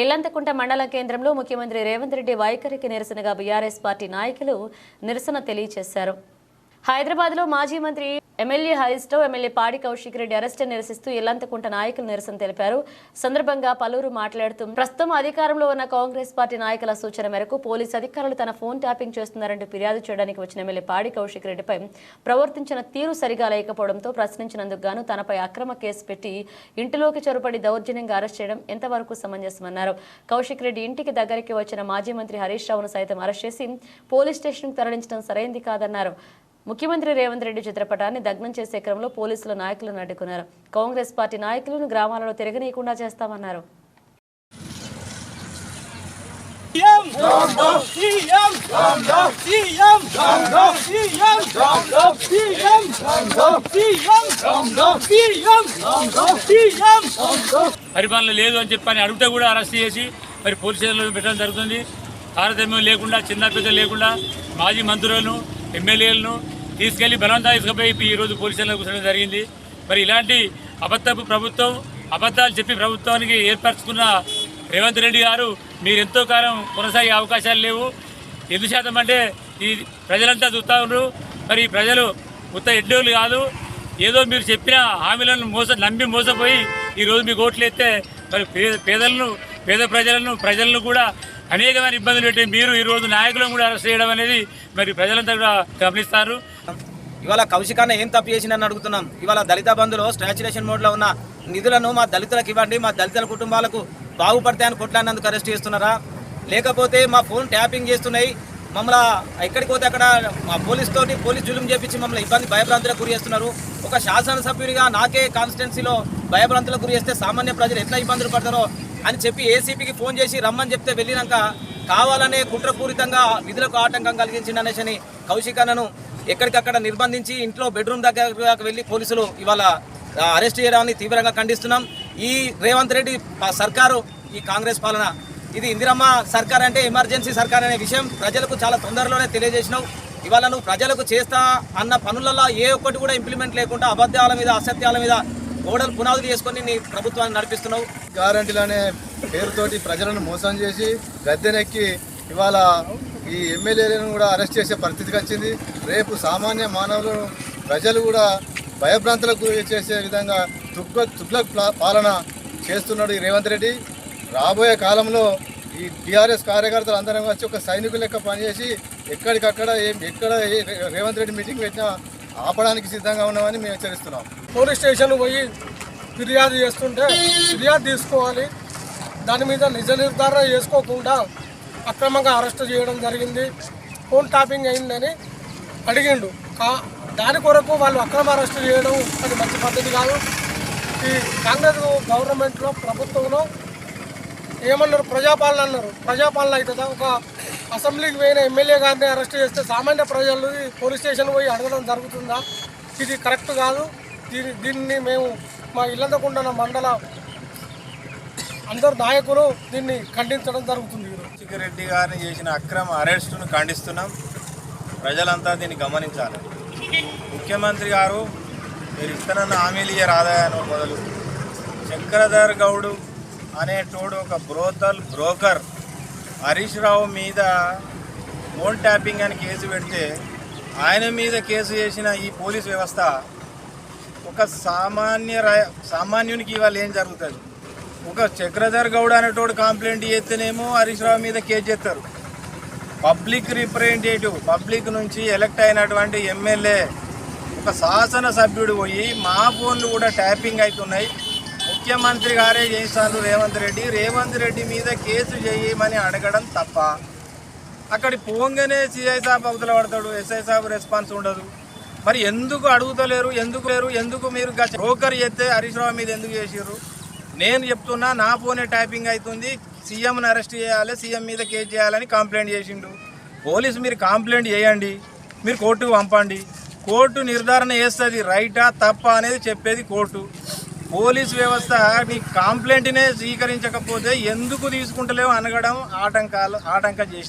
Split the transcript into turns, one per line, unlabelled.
ఇల్లంతకుంట మండల కేంద్రంలో ముఖ్యమంత్రి రేవంత్ రెడ్డి వైఖరికి నిరసనగా బీఆర్ఎస్ పార్టీ నాయకులు నిరసన తెలియజేశారు. హైదరాబాద్లో మాజీ మంత్రి ఎమ్మెల్యే హరీష్ రావు, ఎమ్మెల్యే పాడి కౌశిక్ రెడ్డి అరెస్ట్ నిరసిస్తూ ఇల్లంతకుంట నాయకులు నిరసన తెలిపారు. సందర్భంగా పలువురు మాట్లాడుతూ ప్రస్తుతం అధికారంలో ఉన్న కాంగ్రెస్ పార్టీ నాయకుల సూచన మేరకు పోలీసు అధికారులు తన ఫోన్ ట్యాపింగ్ చేస్తున్నారంటూ ఫిర్యాదు చేయడానికి వచ్చిన ఎమ్మెల్యే పాడి కౌశిక్ రెడ్డిపై ప్రవర్తించిన తీరు సరిగా లేకపోవడంతో ప్రశ్నించినందుకు గాను తనపై అక్రమ కేసు పెట్టి ఇంటిలోకి చొరబడి దౌర్జన్యంగా అరెస్ట్ చేయడం ఎంతవరకు సమంజసమన్నారు. కౌశిక్ రెడ్డి ఇంటికి దగ్గరికి వచ్చిన మాజీ మంత్రి హరీష్ రావును సైతం అరెస్ట్ చేసి పోలీస్ స్టేషన్కు తరలించడం సరైంది కాదన్నారు. ముఖ్యమంత్రి రేవంత్ రెడ్డి చిత్రపటాన్ని దగ్నం చేసే క్రమంలో పోలీసుల నాయకులను అడ్డుకున్నారు. కాంగ్రెస్ పార్టీ నాయకులను గ్రామాలలో తిరగనీయకుండా చేస్తామన్నారు.
పరిపాలన లేదు అని చెప్పని అడిగితే కూడా అరెస్ట్ చేసి మరి పోలీస్ స్టేషన్లో పెట్టడం జరుగుతుంది. తారతమ్యం లేకుండా, చిన్న పెద్ద లేకుండా మాజీ మంత్రులను, ఎమ్మెల్యేలను తీసుకెళ్లి బలవంతా తీసుకుపోయి ఈరోజు పోలీస్ స్టేషన్లో కూర్చోడం జరిగింది. మరి ఇలాంటి అబద్ధపు ప్రభుత్వం, అబద్ధాలు చెప్పి ప్రభుత్వానికి ఏర్పరచుకున్న రేవంత్ రెడ్డి గారు మీరు ఎంతో కాలం కొనసాగే అవకాశాలు లేవు. ఎందుకు శాతం అంటే ఈ ప్రజలంతా చూస్తూ ఉన్నారు. మరి ప్రజలు ఉత్త ఎడ్డోళ్ళు కాదు, ఏదో మీరు చెప్పిన హామీలను నమ్మి మోసపోయి ఈరోజు మీకు ఓట్లు ఎత్తే మరి పేద ప్రజలను కూడా అనేకమైన ఇబ్బందులు పెట్టి మీరు ఈరోజు నాయకులను కూడా అరెస్ట్ చేయడం అనేది మరి ప్రజలంతా కూడా గమనిస్తారు.
ఇవాళ కౌశిక్ అన్న ఏం తప్పు చేసిందని అడుగుతున్నాం. ఇవాళ దళిత బంధులో స్టాచ్యురేషన్ మోడ్లో ఉన్న నిధులను మా దళితులకు ఇవ్వండి, మా దళితుల కుటుంబాలకు బాగుపడతాయని కొట్లాడినందుకు అరెస్ట్ చేస్తున్నారా? లేకపోతే మా ఫోన్ ట్యాపింగ్ చేస్తున్నాయి, మమ్మల్ని ఎక్కడికి పోతే అక్కడ మా పోలీస్ జులుం చేపించి మమ్మల్ని భయభ్రాంతులకు గురి చేస్తున్నారు. ఒక శాసనసభ్యునిగా నాకే కాన్స్టిట్యున్సీలో భయభ్రాంతులకు గురి చేస్తే సామాన్య ప్రజలు ఎట్లా ఇబ్బందులు పడతారో అని చెప్పి ఏసీపీకి ఫోన్ చేసి రమ్మని చెప్తే వెళ్ళినాక కావాలనే కుట్రపూరితంగా విధులకు ఆటంకం కలిగించిందనేసి కౌశిక్ అన్నను ఎక్కడికక్కడ నిర్బంధించి ఇంట్లో బెడ్రూమ్ దగ్గరకు వెళ్ళి పోలీసులు ఇవాళ అరెస్ట్ చేయడాన్ని తీవ్రంగా ఖండిస్తున్నాం. ఈ రేవంత్ రెడ్డి సర్కారు, ఈ కాంగ్రెస్ పాలన ఇది ఇందిరమ్మ సర్కార్ అంటే ఎమర్జెన్సీ సర్కార్ అనే విషయం ప్రజలకు చాలా తొందరలోనే తెలియజేసినావు. ఇవాళ నువ్వు ప్రజలకు చేస్తా అన్న పనులలో ఏ ఒక్కటి కూడా ఇంప్లిమెంట్ లేకుండా అబద్ధాల మీద, అసత్యాల మీద గోడలు పునాదులు చేసుకొని నీ ప్రభుత్వాన్ని నడిపిస్తున్నావు.
గ్యారంటీలు అనే పేరుతోటి ప్రజలను మోసం చేసి గద్దెనెక్కి ఇవాళ ఈ ఎమ్మెల్యేలను కూడా అరెస్ట్ చేసే పరిస్థితికి వచ్చింది. రేపు సామాన్య మానవులు ప్రజలు కూడా భయభ్రాంతులకు గురి చేసే విధంగా తుగ్లక్ పాలన చేస్తున్నాడు ఈ రేవంత్ రెడ్డి. రాబోయే కాలంలో ఈ టీఆర్ఎస్ కార్యకర్తలు అందరం వచ్చి ఒక సైనికుల లెక్క పనిచేసి ఎక్కడికక్కడ ఎక్కడ రేవంత్ రెడ్డి మీటింగ్ పెట్టినా ఆపడానికి సిద్ధంగా ఉన్నామని మేము హెచ్చరిస్తున్నాం.
పోలీస్ స్టేషన్ పోయి ఫిర్యాదు చేస్తుంటే ఫిర్యాదు తీసుకోవాలి, దాని మీద నిజ నిర్ధారణ చేసుకోకుండా అక్రమంగా అరెస్ట్ చేయడం జరిగింది. ఫోన్ ట్యాపింగ్ అయిందని అడిగిండు. దాని కొరకు వాళ్ళు అక్రమ అరెస్ట్ చేయడం అది మంచి పద్ధతి కాదు. ఈ కాంగ్రెస్ గవర్నమెంట్లో, ప్రభుత్వంలో ఏమన్నారు, ప్రజాపాలన అన్నారు. ప్రజాపాలన అవుతుందా? ఒక అసెంబ్లీకి పోయిన ఎమ్మెల్యే గారిని అరెస్ట్ చేస్తే సామాన్య ప్రజలు పోలీస్ స్టేషన్ పోయి అడగడం జరుగుతుందా? ఇది కరెక్ట్ కాదు. దీన్ని మేము మా ఇల్లంతకుంట మండల అందరు నాయకులు దీన్ని ఖండించడం జరుగుతుంది.
కౌశిక్ రెడ్డి గారిని చేసిన అక్రమ అరెస్టును ఖండిస్తున్నాం. ప్రజలంతా దీన్ని గమనించాలి. ముఖ్యమంత్రి గారు మీరు ఇస్తానన్న హామీలు ఇయ్యరాదాయను మొదలు చక్రధర్ గౌడ్ అనేటోడు ఒక బ్రోకర్ హరీష్ రావు మీద ఫోన్ ట్యాపింగ్ అని కేసు పెడితే ఆయన మీద కేసు చేసిన ఈ పోలీస్ వ్యవస్థ ఒక సామాన్యునికి ఇవాళ ఏం జరుగుతుంది? ఒక చక్రధర్ గౌడ్ అనేటోడు కంప్లైంట్ చేస్తేనేమో హరీష్ రావు మీద కేసు చేస్తారు. పబ్లిక్ రిప్రజెంటేటివ్, పబ్లిక్ నుంచి ఎలక్ట్ అయినటువంటి ఎమ్మెల్యే ఒక శాసనసభ్యుడు పోయి మా ఫోన్లు కూడా ట్యాపింగ్ అవుతున్నాయి, ముఖ్యమంత్రి గారే చేస్తారు రేవంత్ రెడ్డి మీద కేసు చేయమని అడగడం తప్ప. అక్కడి పోంగానే సిఐ సాబ్ అవతల పడతాడు, ఎస్ఐ సాబ్ రెస్పాన్స్ ఉండదు. మరి ఎందుకు అడుగుతలేరు? ఎందుకు మీరు బ్రోకర్ చేస్తే హరీష్ రావు మీద ఎందుకు చేసారు? నేను చెప్తున్నా, నా ఫోనే ట్యాపింగ్ అవుతుంది, సీఎంని అరెస్ట్ చేయాలి, సీఎం మీద కేసు చేయాలని కంప్లైంట్ చేసిండు. పోలీసు మీరు కంప్లైంట్ చేయండి, మీరు కోర్టుకు పంపండి, కోర్టు నిర్ధారణ చేస్తుంది రైటా తప్ప అనేది చెప్పేది కోర్టు. పోలీస్ వ్యవస్థ మీ కంప్లైంట్నే స్వీకరించకపోతే ఎందుకు తీసుకుంటలేవు అనగడం ఆటంకం చేసి